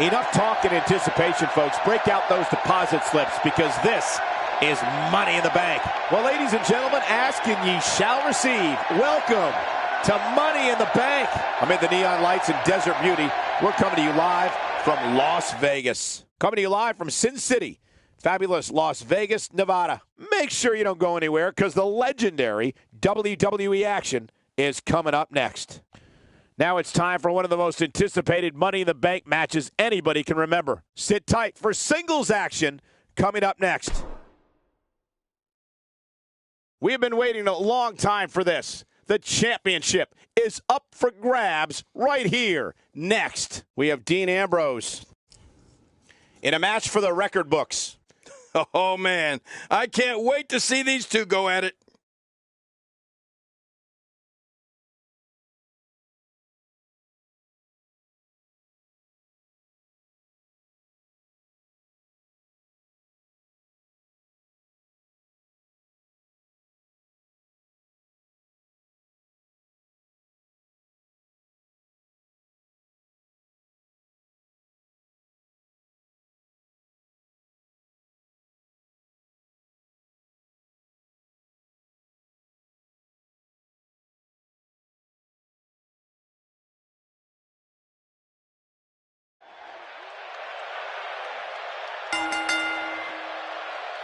Enough talk and anticipation, folks. Break out those deposit slips because this is Money in the Bank. Well, ladies and gentlemen, ask and ye shall receive. Welcome to Money in the Bank. Amid the neon lights and desert beauty, we're coming to you live from Las Vegas. Coming to you live from Sin City, fabulous Las Vegas, Nevada. Make sure you don't go anywhere because the legendary WWE action is coming up next. Now it's time for one of the most anticipated Money in the Bank matches anybody can remember. Sit tight for singles action coming up next. We have been waiting a long time for this. The championship is up for grabs right here. Next, we have Dean Ambrose in a match for the record books. Oh, man. I can't wait to see these two go at it.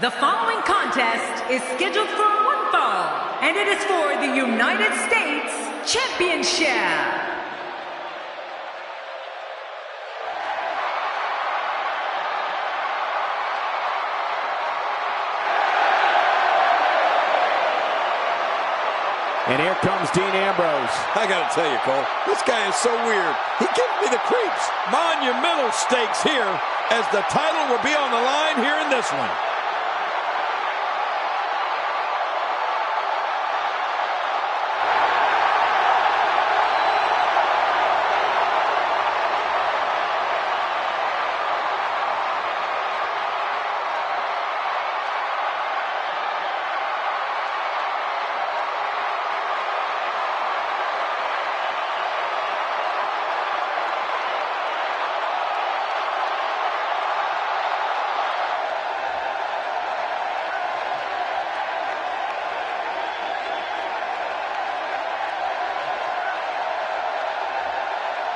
The following contest is scheduled for one fall, and it is for the United States Championship. And here comes Dean Ambrose. I gotta tell you, Cole, this guy is so weird. He gives me the creeps. Monumental stakes here, as the title will be on the line here in this one.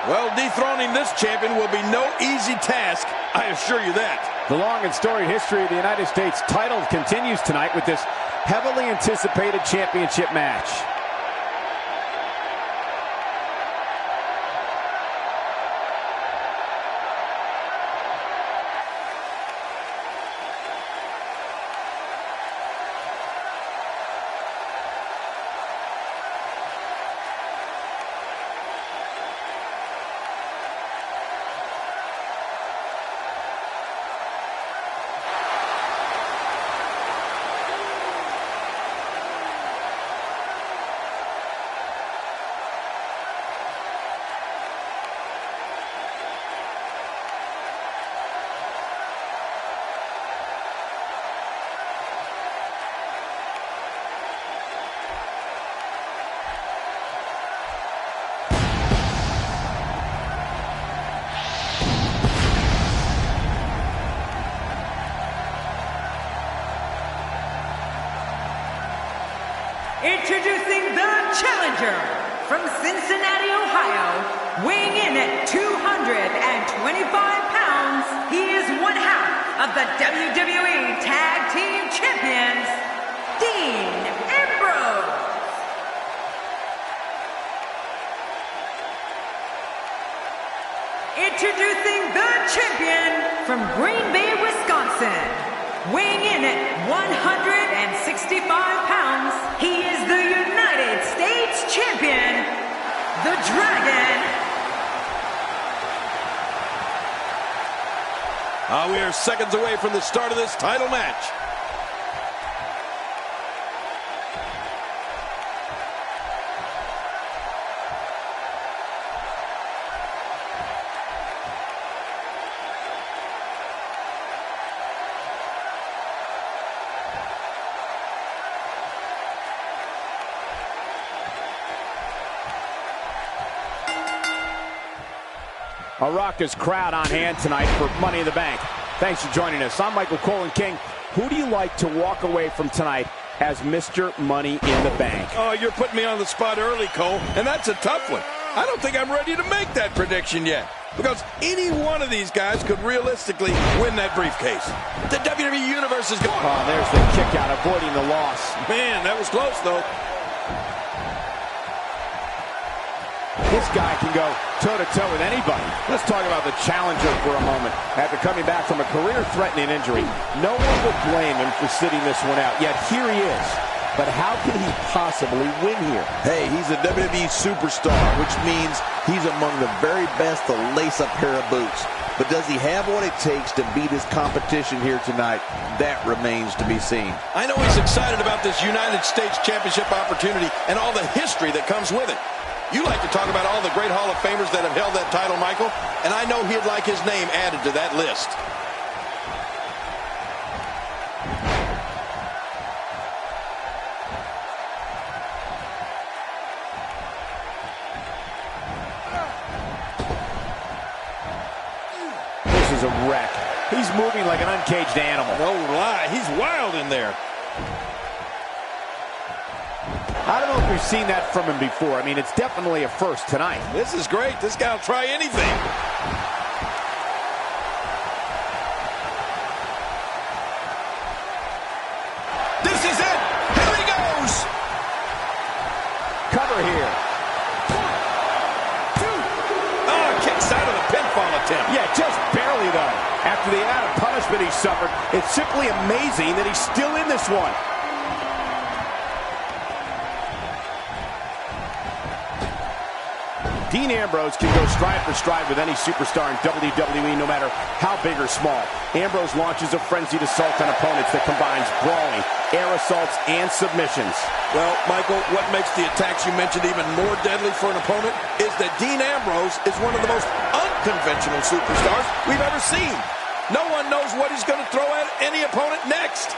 Well, dethroning this champion will be no easy task, I assure you that. The long and storied history of the United States title continues tonight with this heavily anticipated championship match. Introducing the challenger from Cincinnati, Ohio, weighing in at 225 pounds, he is one half of the WWE Tag Team Champions, Dean Ambrose. Introducing the champion from Green Bay, Wisconsin, weighing in at 165 pounds, he is the United States Champion, the Dragon. We are seconds away from the start of this title match. A raucous crowd on hand tonight for Money in the Bank. Thanks for joining us. I'm Michael Cole and King. Who do you like to walk away from tonight as Mr. Money in the Bank? Oh, you're putting me on the spot early, Cole, and that's a tough one. I don't think I'm ready to make that prediction yet, because any one of these guys could realistically win that briefcase. The WWE Universe is going. Oh, there's the kick out, avoiding the loss. Man, that was close, though. This guy can go toe-to-toe with anybody. Let's talk about the challenger for a moment. After coming back from a career-threatening injury, no one would blame him for sitting this one out. Yet here he is. But how can he possibly win here? Hey, he's a WWE superstar, which means he's among the very best to lace a pair of boots. But does he have what it takes to beat his competition here tonight? That remains to be seen. I know he's excited about this United States Championship opportunity and all the history that comes with it. You like to talk about all the great Hall of Famers that have held that title, Michael, and I know he'd like his name added to that list. This is a wreck. He's moving like an uncaged animal. No lie, he's wild in there. I don't know if we've seen that from him before. I mean, it's definitely a first tonight. This is great. This guy will try anything. This is it. Here he goes. Cover here. 1, 2. Oh, kicks out of the pinfall attempt. Yeah, just barely, though. After the amount of punishment he suffered, it's simply amazing that he's still in this one. Dean Ambrose can go stride for stride with any superstar in WWE, no matter how big or small. Ambrose launches a frenzied assault on opponents that combines brawling, air assaults, and submissions. Well, Michael, what makes the attacks you mentioned even more deadly for an opponent is that Dean Ambrose is one of the most unconventional superstars we've ever seen. No one knows what he's going to throw at any opponent next.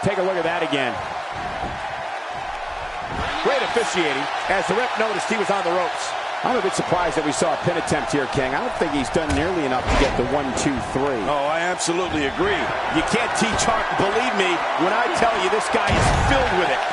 Take a look at that again. Great officiating, as the ref noticed he was on the ropes. I'm a bit surprised that we saw a pin attempt here, King. I don't think he's done nearly enough to get the 1, 2, 3. Oh, I absolutely agree. You can't teach art, believe me, when I tell you this guy is filled with it.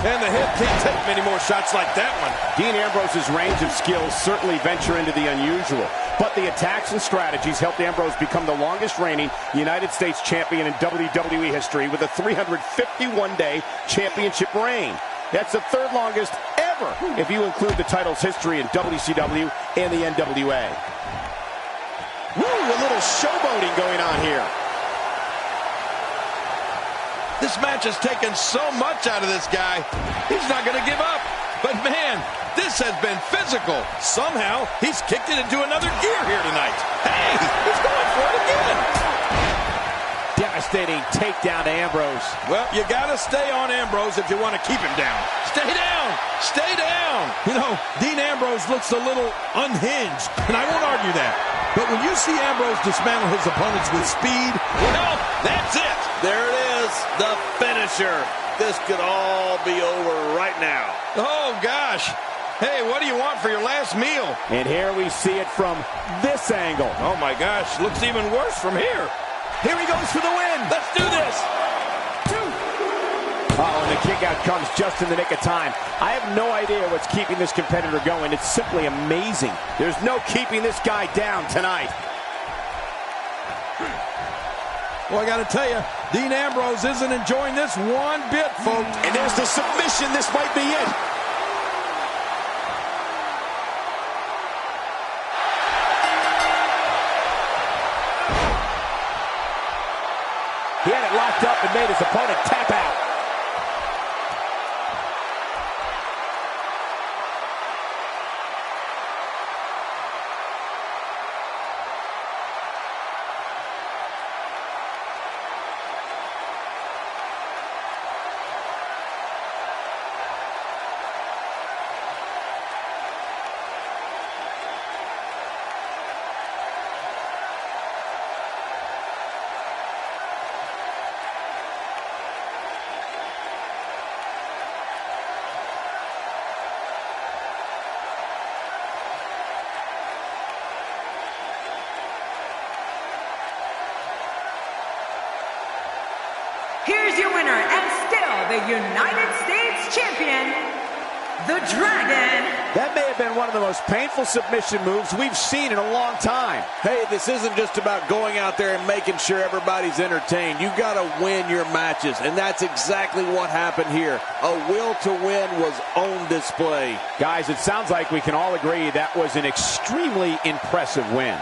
And the hip can't take many more shots like that one. Dean Ambrose's range of skills certainly venture into the unusual. But the attacks and strategies helped Ambrose become the longest reigning United States champion in WWE history with a 351-day championship reign. That's the third longest ever if you include the title's history in WCW and the NWA. Woo, a little showboating going on here. This match has taken so much out of this guy. He's not going to give up. But man, this has been physical. Somehow, he's kicked it into another gear here tonight. Hey, he's going for it again. Devastating takedown to Ambrose. Well, you got to stay on Ambrose if you want to keep him down. Stay down. Stay down. You know, Dean Ambrose looks a little unhinged, and I won't argue that. But when you see Ambrose dismantle his opponents with speed, well, that's it. There it is, the finisher. This could all be over right now. Oh, gosh. Hey, what do you want for your last meal? And here we see it from this angle. Oh, my gosh. Looks even worse from here. Here he goes for the win. Let's do this. 2. Oh, and the kick out comes just in the nick of time. I have no idea what's keeping this competitor going. It's simply amazing. There's no keeping this guy down tonight. Well, I got to tell you, Dean Ambrose isn't enjoying this one bit, folks. And there's the submission. This might be it. He had it locked up and made his opponent tap out. the United States Champion, the Dragon. That may have been one of the most painful submission moves we've seen in a long time. Hey, this isn't just about going out there and making sure everybody's entertained. You got to win your matches, and that's exactly what happened here. A will to win was on display. Guys, it sounds like we can all agree that was an extremely impressive win.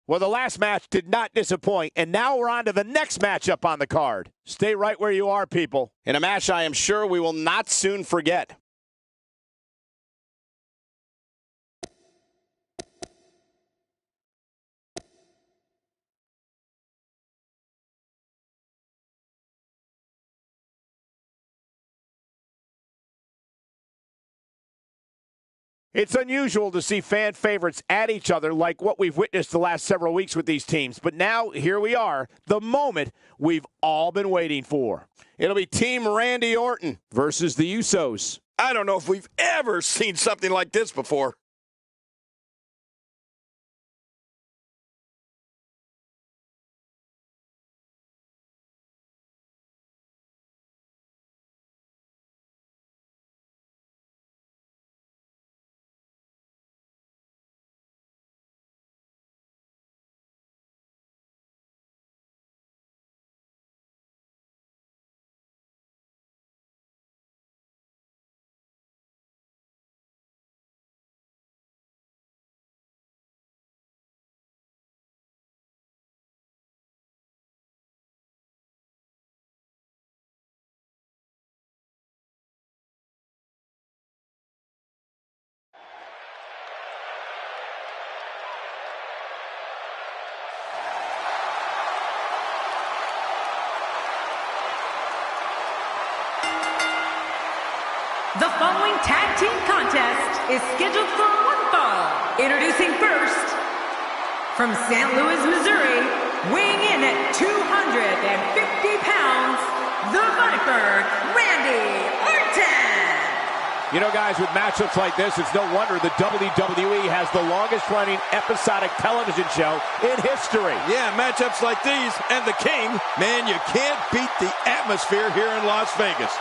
Well, the last match did not disappoint, and now we're on to the next matchup on the card. Stay right where you are, people. In a match I am sure we will not soon forget. It's unusual to see fan favorites at each other like what we've witnessed the last several weeks with these teams. But now, here we are, the moment we've all been waiting for. It'll be Team Randy Orton versus the Usos. I don't know if we've ever seen something like this before. The following tag team contest is scheduled for one fall. Introducing first, from St. Louis, Missouri, weighing in at 250 pounds, the Viper, Randy Orton. You know, guys, with matchups like this, it's no wonder the WWE has the longest-running episodic television show in history. Yeah, matchups like these and the King, man, you can't beat the atmosphere here in Las Vegas.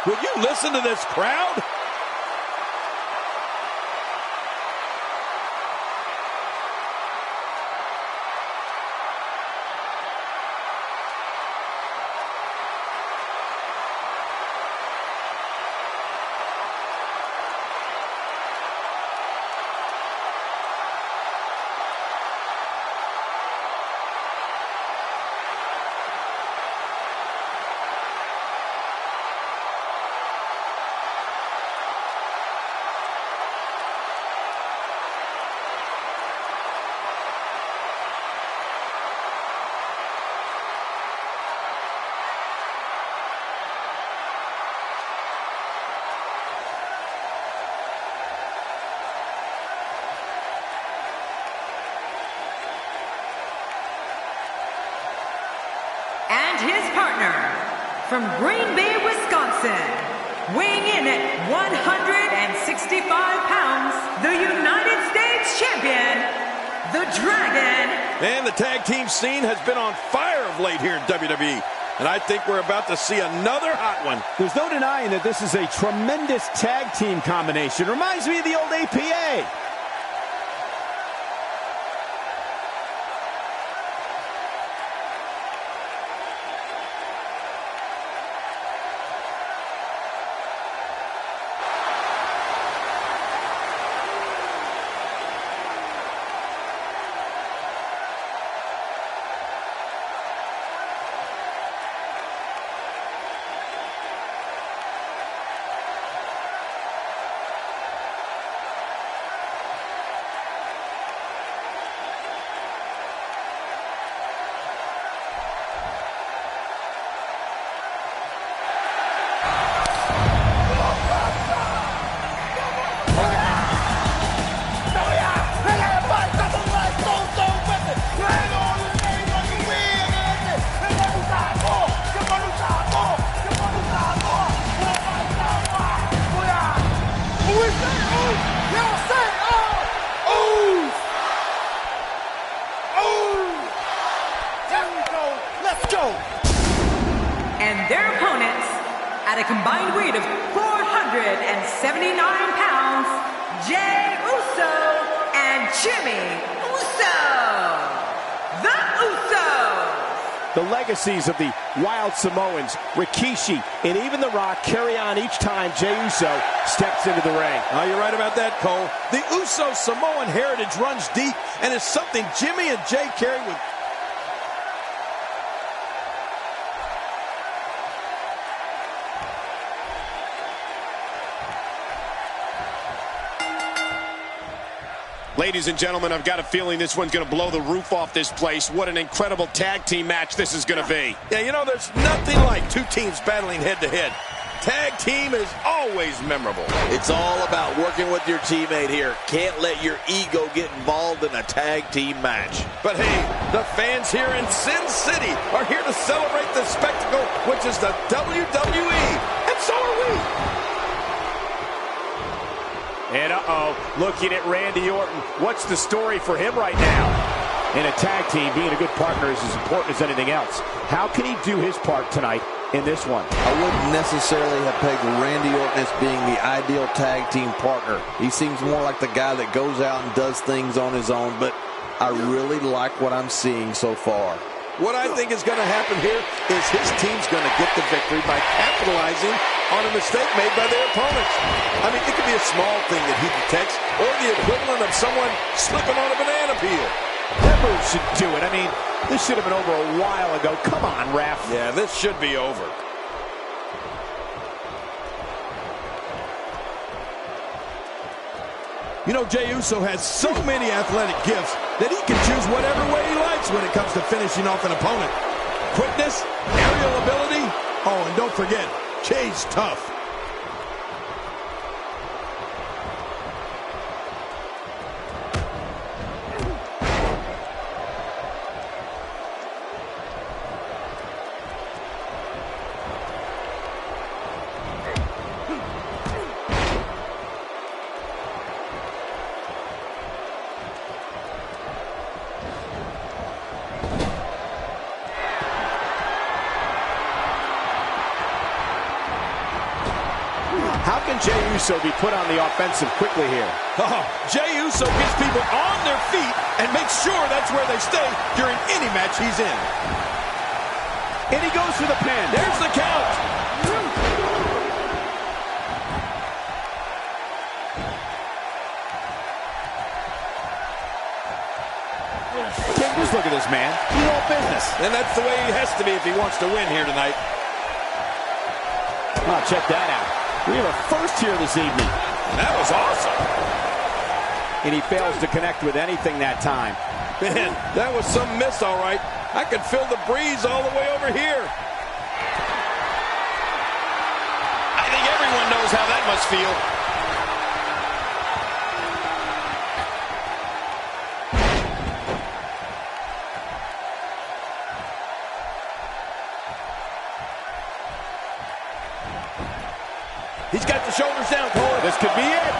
Would you listen to this crowd? And his partner, from Green Bay, Wisconsin, weighing in at 165 pounds, the United States champion, the Dragon. And the tag team scene has been on fire of late here in WWE. And I think we're about to see another hot one. There's no denying that this is a tremendous tag team combination. Reminds me of the old APA. And their opponents, at a combined weight of 479 pounds, Jey Uso and Jimmy Uso. The Usos. The legacies of the Wild Samoans, Rikishi, and even The Rock carry on each time Jey Uso steps into the ring. Oh, you're right about that, Cole. The Uso Samoan heritage runs deep and is something Jimmy and Jey carry with. Ladies and gentlemen, I've got a feeling this one's going to blow the roof off this place. What an incredible tag team match this is going to be. Yeah, you know, there's nothing like two teams battling head-to-head. Tag team is always memorable. It's all about working with your teammate here. Can't let your ego get involved in a tag team match. But hey, the fans here in Sin City are here to celebrate the spectacle, which is the WWE. And so are we. And looking at Randy Orton. What's the story for him right now? In a tag team, being a good partner is as important as anything else. How can he do his part tonight in this one? I wouldn't necessarily have pegged Randy Orton as being the ideal tag team partner. He seems more like the guy that goes out and does things on his own, but I really like what I'm seeing so far. What I think is going to happen here is his team's going to get the victory by capitalizing on a mistake made by their opponents. I mean, it could be a small thing that he detects or the equivalent of someone slipping on a banana peel. That move should do it. I mean, this should have been over a while ago. Come on, ref. Yeah, this should be over. You know, Jey Uso has so many athletic gifts that he can choose whatever way he likes when it comes to finishing off an opponent. Quickness, aerial ability, oh, and don't forget, Jey's tough. How can Jey Uso be put on the offensive quickly here? Oh, Jey Uso gets people on their feet and makes sure that's where they stay during any match he's in. And he goes for the pin. There's the count. King, just look at this man. He's all business. And that's the way he has to be if he wants to win here tonight. Oh, check that out. We have a first here this evening. That was awesome. And he fails to connect with anything that time. Man, that was some miss, all right. I could feel the breeze all the way over here. I think everyone knows how that must feel. He's got the shoulders down, Cole. This could be it.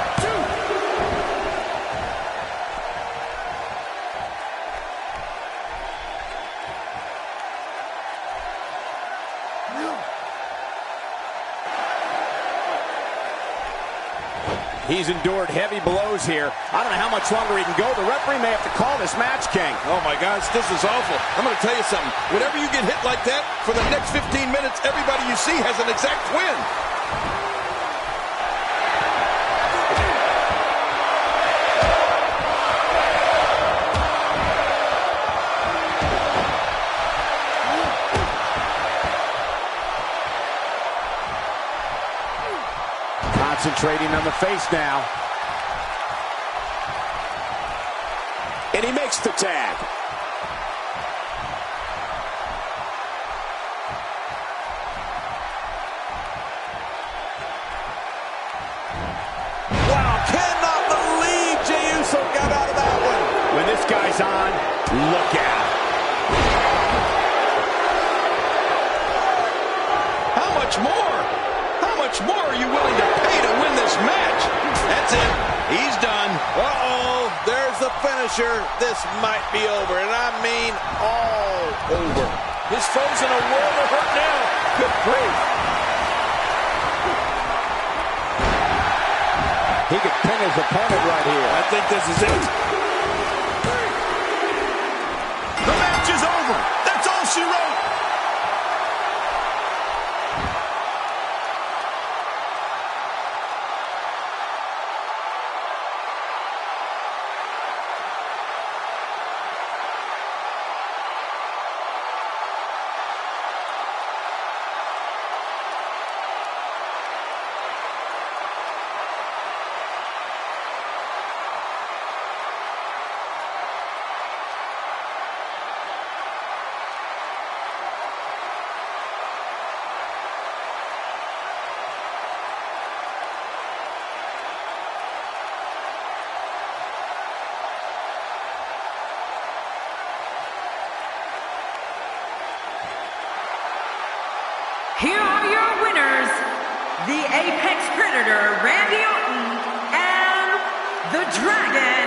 He's endured heavy blows here. I don't know how much longer he can go. The referee may have to call this match, King. Oh, my gosh, this is awful. I'm going to tell you something. Whenever you get hit like that, for the next 15 minutes, everybody you see has an exact win. Concentrating on the face now. And he makes the tag. Wow, cannot believe Jey Uso got out of that one. When this guy's on, look out. How much more? How much more are you willing to pay to win this match? That's it. He's done. Uh-oh, there's the finisher. This might be over, and I mean all over. His foe's in a world of hurt now. Good grief. He could pin his opponent right here. I think this is it. The match is over. That's all she wrote. Here are your winners, the Apex Predator, Randy Orton, and the Dragon.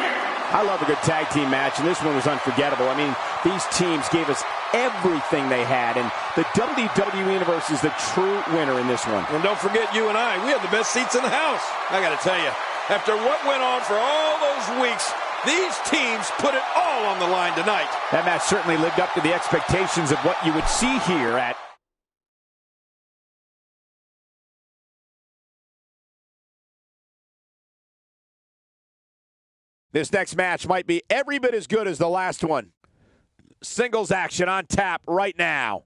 I love a good tag team match, and this one was unforgettable. I mean, these teams gave us everything they had, and the WWE Universe is the true winner in this one. And don't forget, you and I, we have the best seats in the house. I got to tell you, after what went on for all those weeks, these teams put it all on the line tonight. That match certainly lived up to the expectations of what you would see here at This next match might be every bit as good as the last one. Singles action on tap right now.